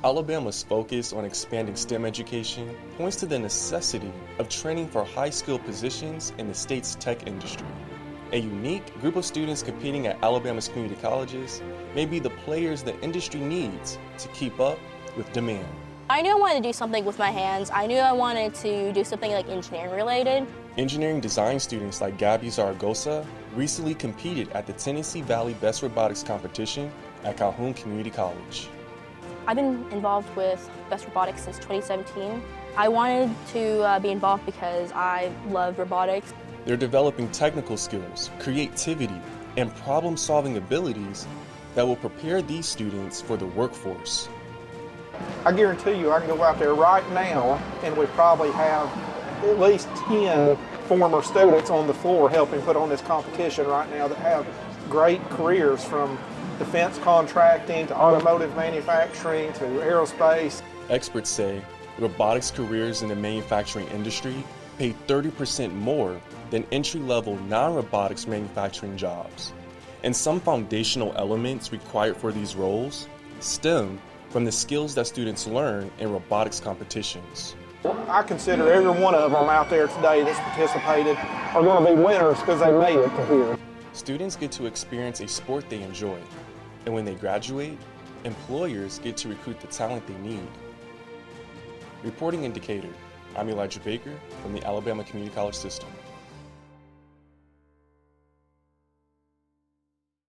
Alabama's focus on expanding STEM education points to the necessity of training for high-skilled positions in the state's tech industry. A unique group of students competing at Alabama's community colleges may be the players the industry needs to keep up with demand. I knew I wanted to do something with my hands. I knew I wanted to do something like engineering related. Engineering design students like Gabby Zaragoza recently competed at the Tennessee Valley Best Robotics competition at Calhoun Community College. I've been involved with Best Robotics since 2017. I wanted to be involved because I love robotics. They're developing technical skills, creativity, and problem-solving abilities that will prepare these students for the workforce. I guarantee you I can go out there right now and we probably have at least 10 former students on the floor helping put on this competition right now that have great careers, from defense contracting to automotive manufacturing to aerospace. Experts say robotics careers in the manufacturing industry pay 30% more than entry-level non-robotics manufacturing jobs. And some foundational elements required for these roles stem from the skills that students learn in robotics competitions. I consider every one of them out there today that's participated are going to be winners because they made it to here. Students get to experience a sport they enjoy, and when they graduate, employers get to recruit the talent they need. Reporting Indicator, I'm Elijah Baker from the Alabama Community College System.